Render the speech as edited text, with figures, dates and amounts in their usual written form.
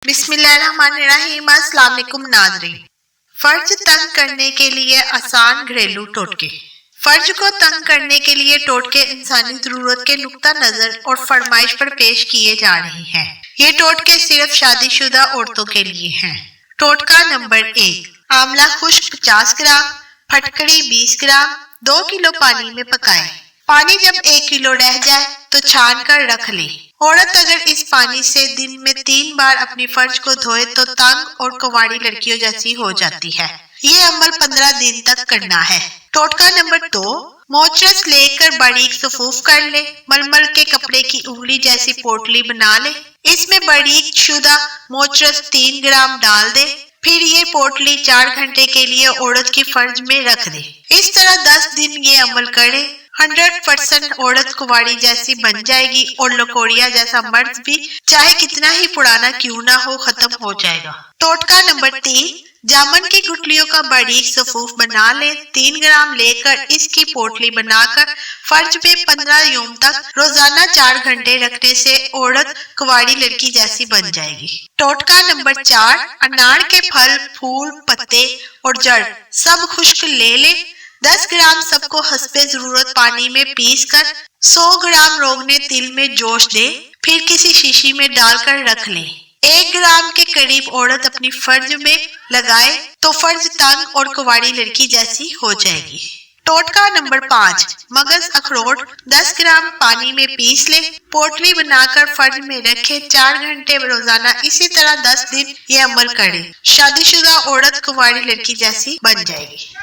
बिस्मिल्लाहिर्रहमानिर्रहीम। अस्सलाम वालेकुम नाज़रीन। फर्ज तंग करने के लिए आसान घरेलू टोटके। फर्ज को तंग करने के लिए टोटके इंसानी जरूरत के नुक्ता नजर और फरमाइश पर पेश किए जा रहे हैं। ये टोटके सिर्फ शादीशुदा औरतों के लिए हैं। टोटका नंबर 1, आंवला खुश्क 50 ग्राम, फटकड़ी 20 ग्राम, 2 किलो पानी में पकाएं। पानी जब 1 किलो रह जाए तो छान कर रख ले। औरत अगर इस पानी से दिन में 3 बार अपनी फर्ज को धोए तो तंग और कुंवारी लड़कियों जैसी हो जाती है। ये अमल 15 दिन तक करना है। टोटका नंबर 2, मोचरस लेकर बारीक सफूफ कर ले। मलमल के कपड़े की उंगली जैसी पोटली बना ले। इसमें बारीक शुदा मोचरस 3 ग्राम डाल दे। फिर ये पोटली 4 घंटे के लिए औरत की फर्ज में रख दे। इस तरह 10 दिन ये अमल करे। 100% औरत कुंवारी जैसी बन जाएगी और लकोड़िया जैसा मर्द भी चाहे कितना ही पुराना क्यों ना हो खत्म हो जाएगा। टोटका नंबर 3, जामुन की गुठलियों का बारीक सफूफ बना ले। 3 ग्राम लेकर इसकी पोटली बनाकर फर्ज में 15 यौम तक रोजाना 4 घंटे रखने से औरत कुंवारी लड़की जैसी बन जाएगी। टोटका नंबर 4, अनार के फल, फूल, पत्ते और जड़ सब खुश्क ले ले। 10 ग्राम सबको हस्बे जरूरत पानी में पीस कर 100 ग्राम रोगने तिल में जोश दे। फिर किसी शीशी में डालकर रख ले। 1 ग्राम के करीब औरत अपनी फर्ज में लगाए तो फर्ज तंग और कुंवारी लड़की जैसी हो जाएगी। टोटका नंबर 5, मगज अखरोट 10 ग्राम पानी में पीस ले। पोटली बनाकर फर्ज में रखे। 4 घंटे रोजाना इसी तरह 10 दिन ये अमल करे। शादीशुदा औरत कुंवारी लड़की जैसी बन जाएगी।